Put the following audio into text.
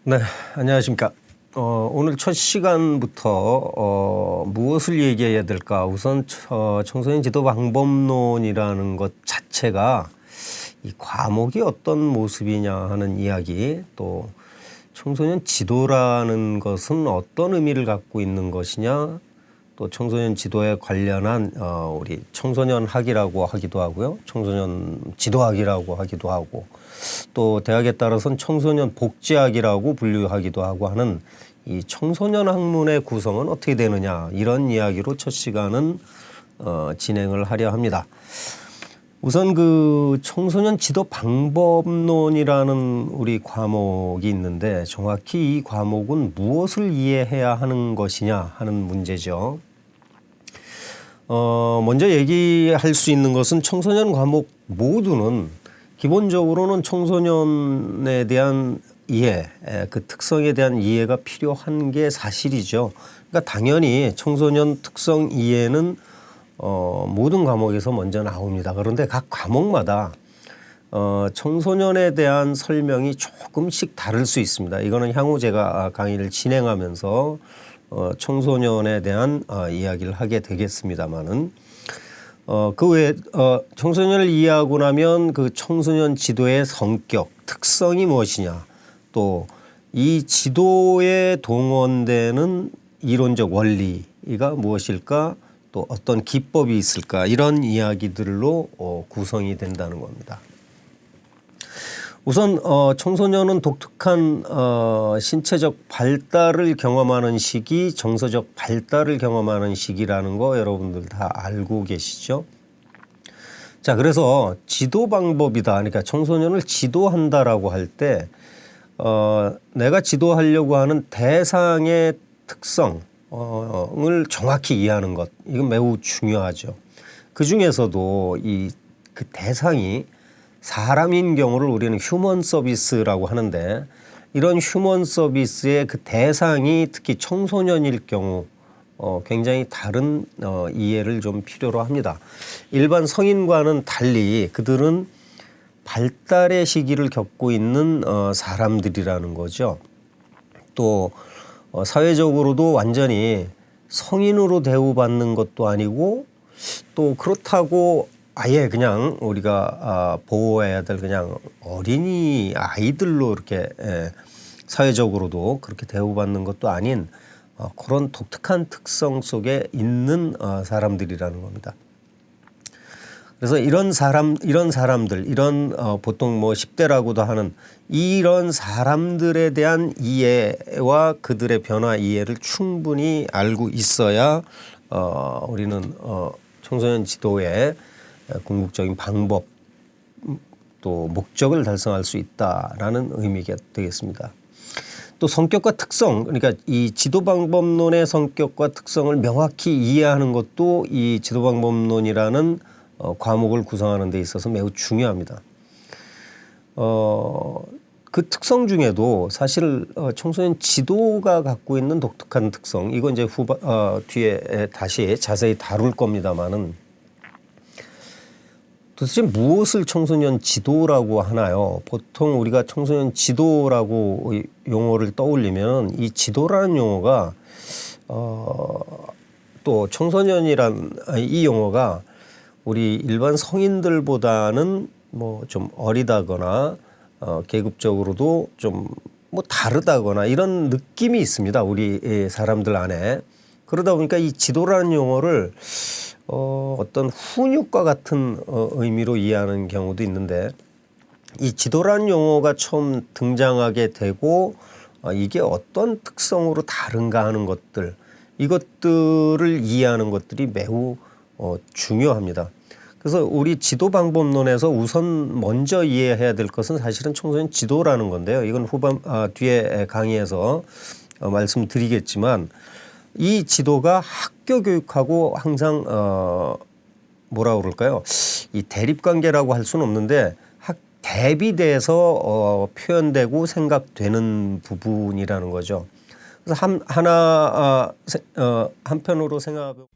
네, 안녕하십니까. 오늘 첫 시간부터 무엇을 얘기해야 될까? 우선 청소년 지도 방법론이라는 것 자체가 이 과목이 어떤 모습이냐 하는 이야기, 또 청소년 지도라는 것은 어떤 의미를 갖고 있는 것이냐, 또 청소년 지도에 관련한 우리 청소년학이라고 하기도 하고요, 청소년 지도학이라고 하기도 하고, 또 대학에 따라서는 청소년 복지학이라고 분류하기도 하고 하는 이 청소년 학문의 구성은 어떻게 되느냐, 이런 이야기로 첫 시간은 진행을 하려 합니다. 우선 그 청소년 지도 방법론이라는 우리 과목이 있는데, 정확히 이 과목은 무엇을 이해해야 하는 것이냐 하는 문제죠. 먼저 얘기할 수 있는 것은 청소년 과목 모두는 기본적으로는 청소년에 대한 이해, 그 특성에 대한 이해가 필요한 게 사실이죠. 그러니까 당연히 청소년 특성 이해는 모든 과목에서 먼저 나옵니다. 그런데 각 과목마다 청소년에 대한 설명이 조금씩 다를 수 있습니다. 이거는 향후 제가 강의를 진행하면서 청소년에 대한 이야기를 하게 되겠습니다만은, 그 외에 청소년을 이해하고 나면 그 청소년 지도의 성격, 특성이 무엇이냐, 또 이 지도에 동원되는 이론적 원리가 무엇일까, 또 어떤 기법이 있을까, 이런 이야기들로 구성이 된다는 겁니다. 우선 청소년은 독특한 신체적 발달을 경험하는 시기, 정서적 발달을 경험하는 시기라는 거 여러분들 다 알고 계시죠? 자, 그래서 지도 방법이다, 그러니까 청소년을 지도한다라고 할 때 내가 지도하려고 하는 대상의 특성을 정확히 이해하는 것, 이건 매우 중요하죠. 그 중에서도 그 대상이 사람인 경우를 우리는 휴먼 서비스라고 하는데, 이런 휴먼 서비스의 그 대상이 특히 청소년일 경우 굉장히 다른 이해를 좀 필요로 합니다. 일반 성인과는 달리 그들은 발달의 시기를 겪고 있는 사람들이라는 거죠. 또 사회적으로도 완전히 성인으로 대우받는 것도 아니고, 또 그렇다고 아예 그냥 우리가 보호해야 될 그냥 어린이 아이들로 이렇게 사회적으로도 그렇게 대우받는 것도 아닌 그런 독특한 특성 속에 있는 사람들이라는 겁니다. 그래서 이런 사람들, 보통 뭐 10대라고도 하는 이런 사람들에 대한 이해와 그들의 변화 이해를 충분히 알고 있어야 우리는 청소년 지도의 궁극적인 방법, 또 목적을 달성할 수 있다라는 의미가 되겠습니다. 또 성격과 특성, 그러니까 이 지도 방법론의 성격과 특성을 명확히 이해하는 것도 이 지도 방법론이라는 과목을 구성하는 데 있어서 매우 중요합니다. 그 특성 중에도 사실 청소년 지도가 갖고 있는 독특한 특성, 이건 이제 뒤에 다시 자세히 다룰 겁니다만은, 도대체 무엇을 청소년 지도라고 하나요? 보통 우리가 청소년 지도라고 용어를 떠올리면 이 지도라는 용어가 또 청소년이란 이 용어가 우리 일반 성인들보다는 뭐 좀 어리다거나 계급적으로도 좀 뭐 다르다거나 이런 느낌이 있습니다, 우리 사람들 안에. 그러다 보니까 이 지도라는 용어를 어떤 훈육과 같은 의미로 이해하는 경우도 있는데, 이 지도라는 용어가 처음 등장하게 되고 이게 어떤 특성으로 다른가 하는 것들, 이것들을 이해하는 것들이 매우 중요합니다. 그래서 우리 지도 방법론에서 우선 먼저 이해해야 될 것은 사실은 청소년 지도라는 건데요. 이건 뒤에 강의에서 말씀드리겠지만, 이 지도가 학교 교육하고 항상 뭐라 그럴까요? 이 대립관계라고 할 수는 없는데 대비돼서 표현되고 생각되는 부분이라는 거죠. 그래서 한편으로 생각하면